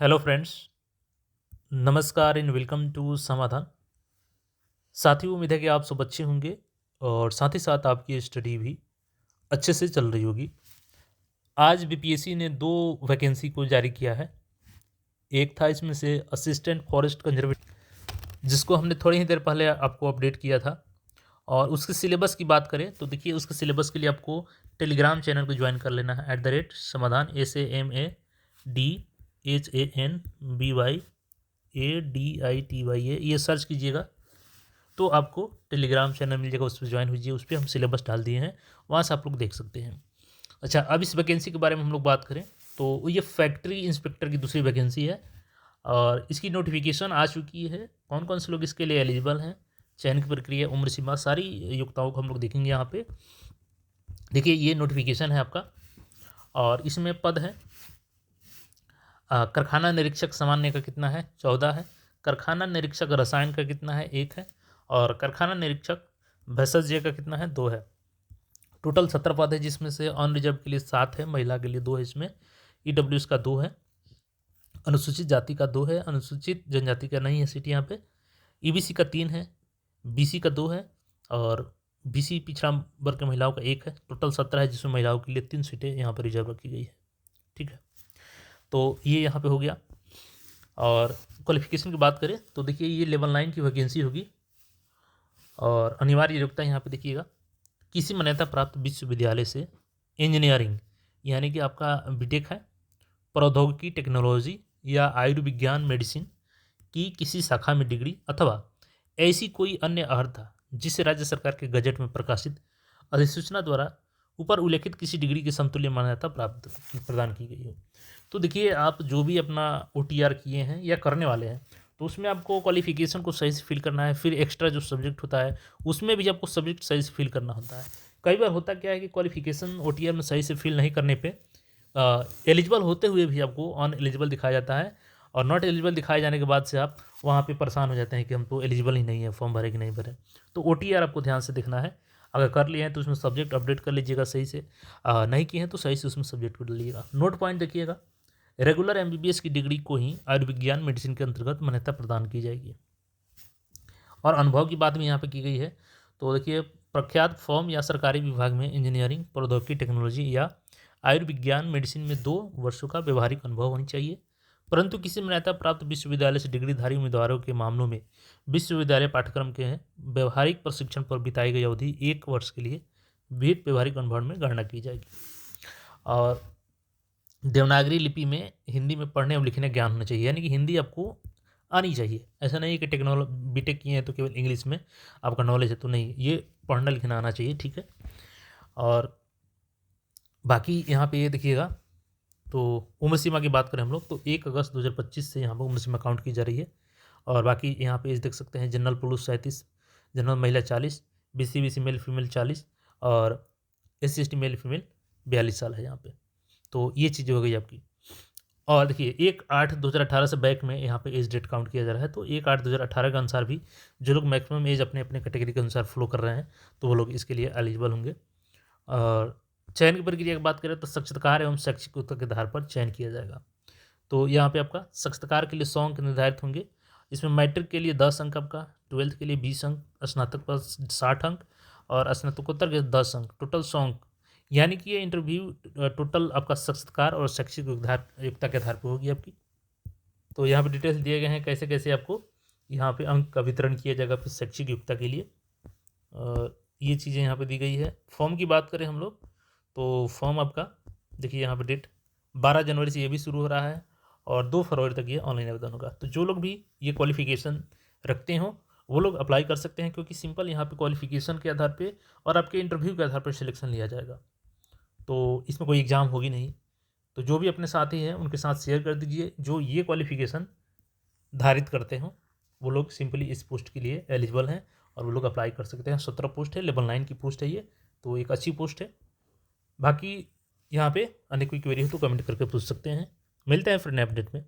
Hello friends, नमस्कार and welcome to समाधान। साथियों, उम्मीद है कि आप सब अच्छे होंगे और साथ ही साथ आपकी स्टडी भी अच्छे से चल रही होगी। आज बीपीएससी ने दो वैकेंसी को जारी किया है। एक था इसमें से असिस्टेंट फॉरेस्ट कंजर्वेटर, जिसको हमने थोड़ी ही देर पहले आपको अपडेट किया था। और उसके सिलेबस की बात करें तो देखिए, उसके सिलेबस के लिए आपको टेलीग्राम चैनल को ज्वाइन कर लेना है @समाधान SAMADHANBYADITYA, ये सर्च कीजिएगा तो आपको टेलीग्राम चैनल मिल जाएगा। उस पर ज्वाइन कीजिए, उस पर हम सिलेबस डाल दिए हैं, वहाँ से आप लोग देख सकते हैं। अच्छा, अब इस वैकेंसी के बारे में हम लोग बात करें तो ये फैक्ट्री इंस्पेक्टर की दूसरी वैकेंसी है और इसकी नोटिफिकेशन आ चुकी है। कौन कौन से लोग इसके लिए एलिजिबल हैं, चयन की प्रक्रिया, उम्र सीमा, सारी योग्यताओं को हम लोग देखेंगे यहाँ पे। देखिए, ये नोटिफिकेशन है आपका और इसमें पद है कारखाना निरीक्षक सामान्य का कितना है, 14 है। कारखाना निरीक्षक रसायन का कितना है, 1 है। और कारखाना निरीक्षक भेषज का कितना है, 2 है। टोटल 17 पद है, जिसमें से अनरिजर्व के लिए 7 है, महिला के लिए 2 है, इसमें ईडब्ल्यूएस का 2 है, अनुसूचित जाति का 2 है, अनुसूचित जनजाति का नहीं है सीट यहाँ पे, ईबीसी का 3 है, बीसी का 2 है और बीसी पिछड़ा वर्ग के महिलाओं का 1 है। टोटल 17 है, जिसमें महिलाओं के लिए 3 सीटें यहाँ पर रिजर्व रखी गई है। ठीक है, तो ये यहाँ पे हो गया। और क्वालिफिकेशन की बात करें तो देखिए, ये लेवल 9 की वैकेंसी होगी और अनिवार्य योग्यता यहाँ पे देखिएगा, किसी मान्यता प्राप्त विश्वविद्यालय से इंजीनियरिंग यानी कि आपका बीटेक है, प्रौद्योगिकी टेक्नोलॉजी या आयुर्विज्ञान मेडिसिन की किसी शाखा में डिग्री अथवा ऐसी कोई अन्य अर्हता जिसे राज्य सरकार के गजट में प्रकाशित अधिसूचना द्वारा ऊपर उल्लेखित किसी डिग्री की समतुल्य मान्यता प्राप्त प्रदान की गई हो। तो देखिए, आप जो भी अपना OTR किए हैं या करने वाले हैं तो उसमें आपको क्वालिफिकेशन को सही से फिल करना है। फिर एक्स्ट्रा जो सब्जेक्ट होता है उसमें भी आपको सब्जेक्ट सही से फिल करना होता है। कई बार होता क्या है कि क्वालिफिकेशन OTR में सही से फिल नहीं करने पे एलिजिबल होते हुए भी आपको अन एलिजिबल दिखाया जाता है और नॉट एलिजिबल दिखाए जाने के बाद से आप वहाँ पे परेशान हो जाते हैं कि हम तो एलिजिबल ही नहीं है, फॉर्म भरे कि नहीं भरे। तो OTR आपको ध्यान से देखना है। अगर कर लिए हैं तो उसमें सब्जेक्ट अपडेट कर लीजिएगा सही से, नहीं किए हैं तो सही से उसमें सब्जेक्ट को डालिएगा। नोट पॉइंट देखिएगा, रेगुलर MBBS की डिग्री को ही आयुर्विज्ञान मेडिसिन के अंतर्गत मान्यता प्रदान की जाएगी। और अनुभव की बात भी यहाँ पे की गई है। तो देखिए, प्रख्यात फर्म या सरकारी विभाग में इंजीनियरिंग, प्रौद्योगिकी टेक्नोलॉजी या आयुर्विज्ञान मेडिसिन में 2 वर्षों का व्यवहारिक अनुभव होनी चाहिए। परंतु किसी मान्यता प्राप्त विश्वविद्यालय से डिग्रीधारी उम्मीदवारों के मामलों में विश्वविद्यालय पाठ्यक्रम के व्यवहारिक प्रशिक्षण पर बिताई गई अवधि 1 वर्ष के लिए बीट व्यवहारिक अनुभव में गणना की जाएगी। और देवनागरी लिपि में हिंदी में पढ़ने और लिखने ज्ञान होना चाहिए, यानी कि हिंदी आपको आनी चाहिए। ऐसा नहीं कि बीटेक किए हैं तो केवल इंग्लिश में आपका नॉलेज है, तो नहीं, ये पढ़ना लिखना आना चाहिए। ठीक है, और बाकी यहाँ पे ये देखिएगा, तो उम्र सीमा की बात करें हम लोग तो 1 अगस्त 2025 से यहाँ पर उम्र सीमा काउंट की जा रही है। और बाकी यहाँ पे देख सकते हैं, जनरल पुरुष 37, जनरल महिला 40, BC मेल फीमेल 40 और SC ST मेल फीमेल 42 साल है यहाँ पे। तो ये चीज़ें हो गई आपकी। और देखिए, 1/8/2018 से बैक में यहाँ पे एज डेट काउंट किया जा रहा है, तो 1/8/2018 के अनुसार भी जो लोग मैक्सिमम एज अपने अपने कैटेगरी के अनुसार फ्लो कर रहे हैं तो वो लोग इसके लिए एलिजिबल होंगे। और चयन की प्रक्रिया की बात करें तो साक्षात्कार एवं शैक्षिक योग्यता के आधार पर चयन किया जाएगा। तो यहाँ पे आपका साक्षात्कार के लिए 100 अंक निर्धारित होंगे। इसमें मैट्रिक के लिए 10 अंक आपका, 12th के लिए 20 अंक, स्नातक पर 60 अंक और स्नातकोत्तर के 10 अंक, टोटल 100 अंक। यानी कि ये इंटरव्यू टोटल आपका साक्षात्कार और शैक्षिक योग्यता के आधार पर होगी आपकी। तो यहाँ पे डिटेल्स दिए गए हैं कैसे कैसे आपको यहाँ पे अंक का वितरण किया जाएगा फिर शैक्षिक योग्यता के लिए। ये चीज़ें यहाँ पे दी गई है। फॉर्म की बात करें हम लोग तो फॉर्म आपका देखिए, यहाँ पे डेट 12 जनवरी से ये भी शुरू हो रहा है और 2 फरवरी तक ये ऑनलाइन आवेदन होगा। तो जो लोग भी ये क्वालिफिकेशन रखते हो वो लोग अप्लाई कर सकते हैं, क्योंकि सिंपल यहाँ पे क्वालिफिकेशन के आधार पे और आपके इंटरव्यू के आधार पर सिलेक्शन लिया जाएगा। तो इसमें कोई एग्ज़ाम होगी नहीं। तो जो भी अपने साथी हैं उनके साथ शेयर कर दीजिए, जो ये क्वालिफिकेशन धारित करते हो वो लोग सिंपली इस पोस्ट के लिए एलिजिबल हैं और वो लोग अप्लाई कर सकते हैं। 17 पोस्ट है, लेवल 9 की पोस्ट है ये, तो एक अच्छी पोस्ट है। बाकी यहाँ पे अन्य कोई क्वेरी हो तो कमेंट करके पूछ सकते हैं। मिलते हैं फिर नए अपडेट में।